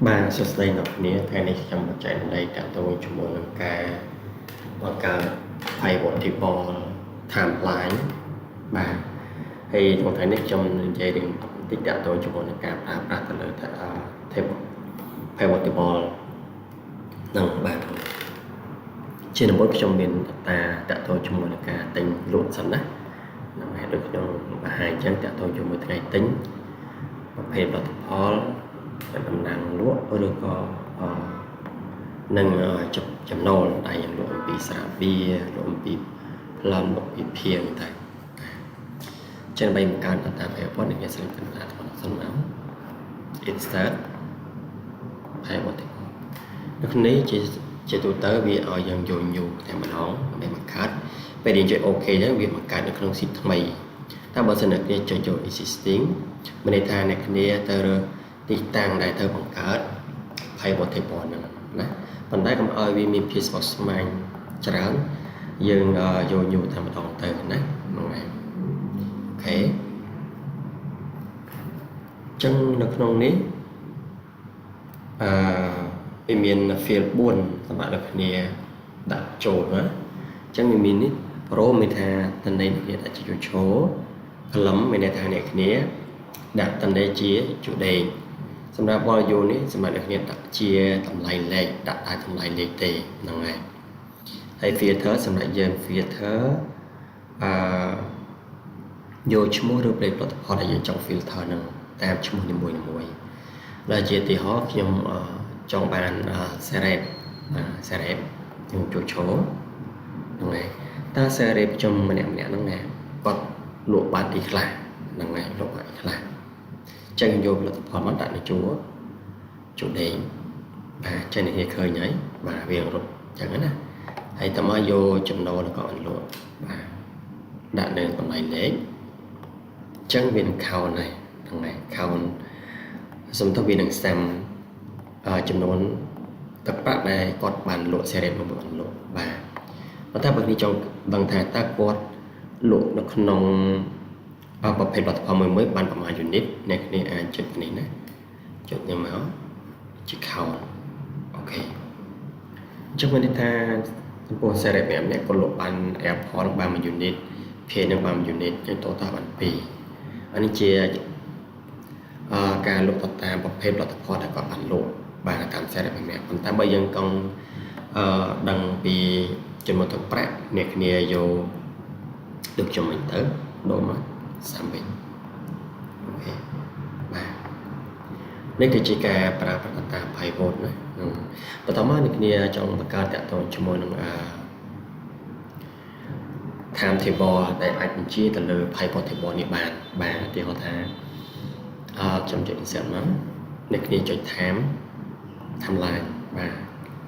Baសួស្តីអ្នកគ្នាថ្ងៃនេះខ្ញុំមកចែករំលែកតាក់ទងជាមួយនឹងការបង្កើត pivotable timeline បាទហើយក្នុងថ្ងៃនេះខ្ញុំនិយាយរឿងបន្តិចតាក់ទងជាមួយនឹងការប្រើប្រាស់ទៅលើ pivotable នឹងបាទជាដំបូងខ្ញុំមានតាតាក់ទងជាមួយនឹងការទិញលក់សិនណាហ្នឹងហើយដូចខ្ញុំបង្ហាញអញ្ចឹងតាក់ទងជាមួយថ្ងៃទិញប្រភេទផលិតផលដំណាំលក់ឬក៏នឹងចំណូលដែលយើងលក់អំពីស្រាបៀរលក់អំពីប្លន់លក់ពីភៀងតែចឹងបីបង្កើតតាប្រព័ន្ធនេះស្រីកណ្ដាលរបស់សិនមក insert pivotable នៅក្នុងនេះជាទូទៅវាឲ្យយើងយល់ញូតែម្ដងដើម្បីបង្កើតពេលយើងចុច OK ចឹងវាបង្កើតនៅក្នុង sheet ថ្មីតែបើសិនអ្នកគ្នាចុចចូល existing មានន័យថាអ្នកគ្នាទៅរើសទីតាំងដែលត្រូវបង្កើត pivotable ហ្នឹងណាប៉ុន្តែកុំឲ្យវាមានភាពស្មុគស្មាញច្រើនយើងយល់ញូតែម្ដងទៅណាហ្នឹងហើយអូខេចឹងនៅក្នុងនេះវាមាន field 4សម្រាប់អ្នកគ្នាដាក់ចូលណាចឹងវាមាននេះ pro មានថាតន័យនេះដាក់ជាឈរ column មានន័យថាអ្នកគ្នាដាក់តន័យជាជូដេងសម្រាប់ volume នេះសម្រាប់អ្នកគ្នាដាក់ជាតម្លៃលេខដាក់តែតម្លៃលេខទេហ្នឹងហើយ filter សម្រាប់យើង filter យកឈ្មោះឬប្រភេទផលិតផលដែលយើងចង់ filter ហ្នឹងតាមឈ្មោះនីមួយៗដែលជាឧទាហរណ៍ខ្ញុំចង់បានserep ខ្ញុំចូលឈរហ្នឹងហើយតើ serep ខ្ញុំម្នាក់ហ្នឹងណាគាត់លក់បានអីខ្លះហ្នឹងហើយលក់បានអីខ្លះចឹងយកផលិតផលមកដាក់នៅជួដេងបាទចឹងនេះឃើញហើយបាទវារត់ចឹងណាហើយតើមកយកចំណូលក៏អត់លក់បាទដាក់នៅតម្លៃលេខចឹងវានឹង count ហើយហ្នឹងហើយ count សំដៅវានឹងសាំចំនួនទឹកប្រាក់ដែលគាត់បានលក់ serep មកបានលក់បាទប៉ុន្តែបើនេះចង់ដឹងថាតើគាត់លក់នៅក្នុងប្រភេទផលិតផលមួយបានប្រមាណ unit អ្នកគ្នាអាចចុចនេះណាចុចនេះមកជា count អូខេអញ្ចឹងមានន័យថាចំពោះ serep អ្នកគាត់លក់បាន airport បាន1 unit ភេនឹងបាន1 unit ចឹងតោះបាន2អានេះជាការលក់ទៅតាមប្រភេទផលិតផលដែលគាត់បានលក់បានតាម serep ម្នាក់ប៉ុន្តែបើយើងកង់ដឹងពីចំនួនទឹកប្រាក់អ្នកគ្នាយកដូចខ្ញុំវិញទៅដូរមកសាំវិញអូខេបាទនេះគឺជាការប្រើប្រាស់តា pivot ណាបន្តមកអ្នកគ្នាចង់បង្កើតតាក់ទងជាមួយនឹងtime table ដែលអាចបញ្ជាទៅលើ pivot table នេះបានឧទាហរណ៍ថាខ្ញុំចុច insert មកអ្នកគ្នាចុច timeline បាទ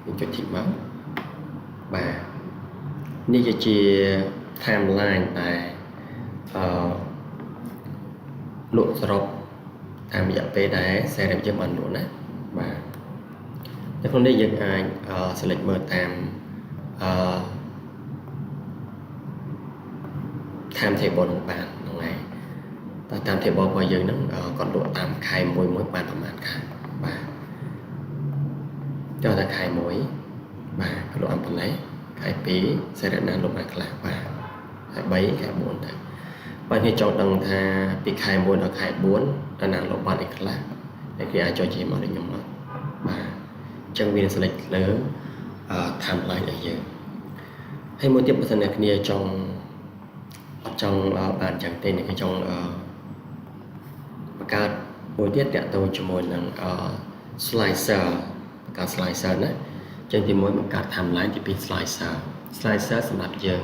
ខ្ញុំចុច tick មកបាទនេះជា timeline ដែលលក់សរុបតាមរយៈពេលដែល serep យើងបានលក់ណាបាទនៅក្នុងនេះយើងអាច select មើលតាមtime table នឹងបានហ្នឹងហើយតែតាម table របស់យើងហ្នឹងគាត់លក់តាមខែមួយបានប្រហែលខែបាទចុះតែខែ1បាទគាត់លក់អំប៉ុណ្ណេះខែ2 serep ណាលក់បានខ្លះបាទខែ3ខែ4ទៅបើនេះចង់ដឹងថាពីខែ1ដល់ខែ4តើណាលក់បានអីខ្លះអ្នកគេអាចចុចជាមកដូចខ្ញុំមកបាទអញ្ចឹងវានឹង select លើ timeline ឲ្យយើងហើយមួយទៀតបើសិនអ្នកគ្នាចង់បានអញ្ចឹងទេអ្នកគេចង់បង្កើតមួយទៀតតាក់ទងជាមួយនឹងslicer បង្កើត slicer ណាអញ្ចឹងទី1បង្កើត timeline ទី2 slicer សម្រាប់យើង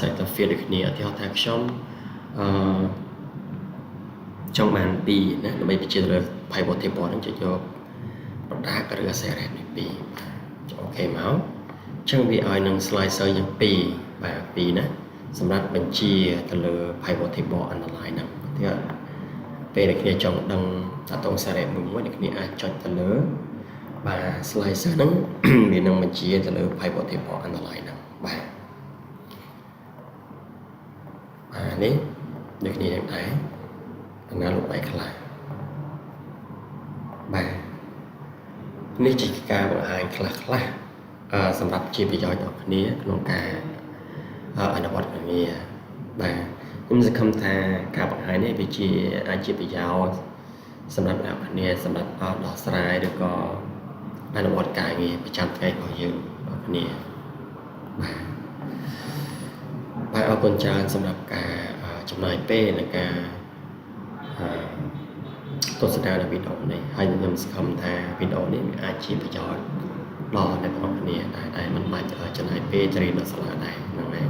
ចែកទៅ field ដូចគ្នាឧទាហរណ៍ថាខ្ញុំចង់បាន2ណាដើម្បីបញ្ជាលើ pivot table ហ្នឹងចុចយក product ឬ serep នេះ2អូខេមកអញ្ចឹងវាឲ្យនឹង slicer យ៉ាង2បាទ2ណាសម្រាប់បញ្ជាទៅលើ pivot table underline ហ្នឹងទៀតពេលអ្នកគ្នាចង់ដឹងតាក់ទង serep មួយអ្នកគ្នាអាចចុចទៅលើបាទ slicer ហ្នឹងវានឹងបញ្ជាទៅលើ pivot table underline ហ្នឹងបាទនេះដូចគ្នាយ៉ាងដែរដំណើរលុបបែកខ្លះបាទ នេះជាការបង្ហាញខ្លះសម្រាប់ជាប្រយោជន៍ដល់គ្នាក្នុងការអនុវត្តគ្នាបាទខ្ញុំសង្ឃឹមថាការបង្ហាញនេះវាអាចជាប្រយោជន៍សម្រាប់អ្នកគ្នាសម្រាប់ដោះស្រាយឬក៏អនុវត្តការងារប្រចាំថ្ងៃរបស់យើងបងប្អូនបាទអរគុណច្រើនសម្រាប់ការចំណាយពេលในការទស្សនាវីដេអូនេះហើយខ្ញុំសង្ឃឹមថាវីដេអូនេះអាចជាប្រយោជន៍ដល់អ្នកបងប្អូនដែលមិនបាច់ចំណាយពេលទៅរៀននៅសាលាដែរហ្នឹងហើយ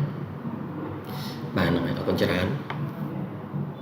បាទហ្នឹងហើយអរគុណច្រើន